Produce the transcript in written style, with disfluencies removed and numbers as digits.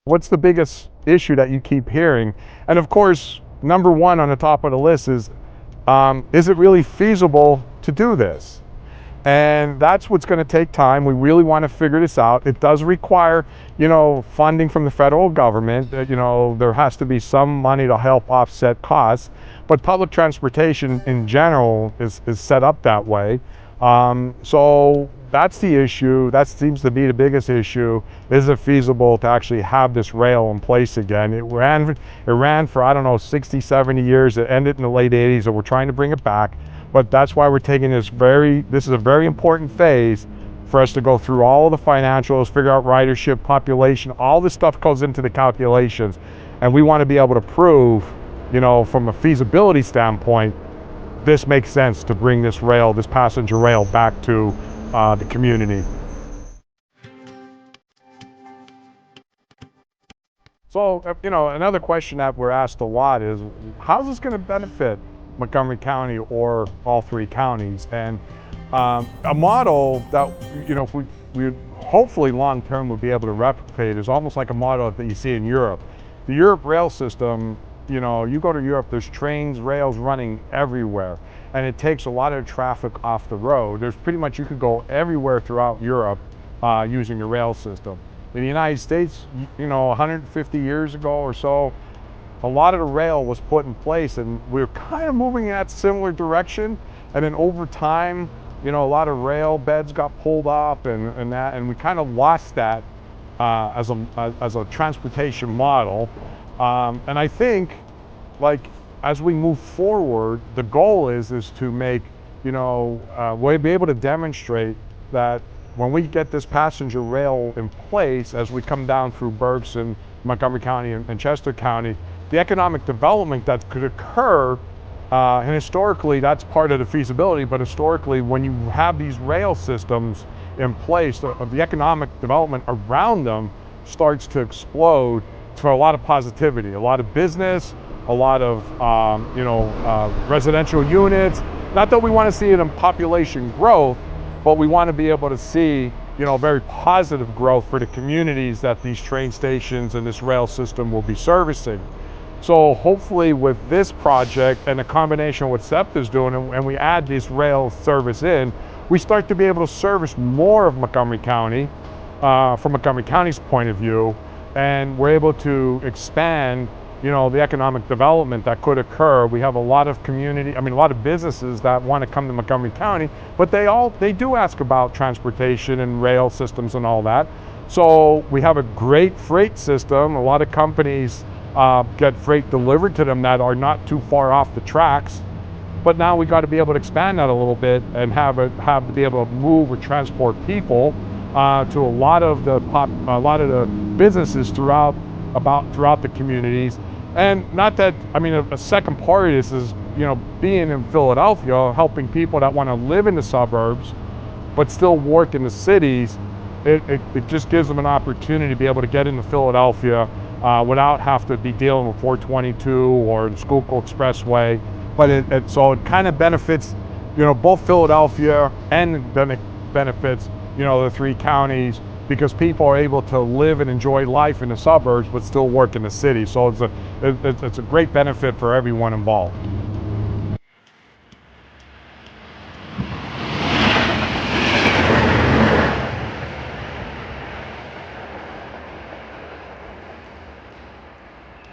What's the biggest issue that you keep hearing? And of course, number one on the top of the list is it really feasible to do this? And that's what's going to take time. We really want to figure this out. It does require, funding from the federal government. There has to be some money to help offset costs. But public transportation in general is set up that way. So that's the issue. That seems to be the biggest issue. Is it feasible to actually have this rail in place again? It ran for, I don't know, 60, 70 years. It ended in the late 80s, and we're trying to bring it back. But that's why we're taking this is a very important phase for us to go through all of the financials, figure out ridership, population, all this stuff goes into the calculations. And we want to be able to prove, from a feasibility standpoint, this makes sense to bring this passenger rail back to the community. So, another question that we're asked a lot is, how's this going to benefit Montgomery County or all three counties? And a model that, if we hopefully long term would be able to replicate is almost like a model that you see in Europe. The Europe rail system, you go to Europe, there's trains, rails running everywhere, and it takes a lot of traffic off the road. There's pretty much, you could go everywhere throughout Europe using the rail system. In the United States, 150 years ago or so, a lot of the rail was put in place, and we're kind of moving in that similar direction. And then over time, a lot of rail beds got pulled up and we kind of lost that as a transportation model. And I think, as we move forward, the goal is to make, we'll be able to demonstrate that when we get this passenger rail in place, as we come down through Berks, Montgomery County, and Chester County, the economic development that could occur, and historically that's part of the feasibility, but historically when you have these rail systems in place, the economic development around them starts to explode for a lot of positivity, a lot of business, a lot of residential units. Not that we want to see it in population growth, but we want to be able to see very positive growth for the communities that these train stations and this rail system will be servicing. So hopefully with this project and a combination of what SEPTA is doing, and we add this rail service in, we start to be able to service more of Montgomery County from Montgomery County's point of view, and we're able to expand the economic development that could occur. We have a lot of a lot of businesses that want to come to Montgomery County, but they do ask about transportation and rail systems and all that. So we have a great freight system. A lot of companies get freight delivered to them that are not too far off the tracks. But now we got to be able to expand that a little bit and have to be able to move or transport people to a lot of the businesses throughout the communities. And not that, a second part of this is, being in Philadelphia, helping people that want to live in the suburbs but still work in the cities. It just gives them an opportunity to be able to get into Philadelphia without having to be dealing with 422 or the Schuylkill Expressway. But so it kind of benefits, both Philadelphia, and then it benefits, the three counties, because people are able to live and enjoy life in the suburbs but still work in the city. So it's a great benefit for everyone involved.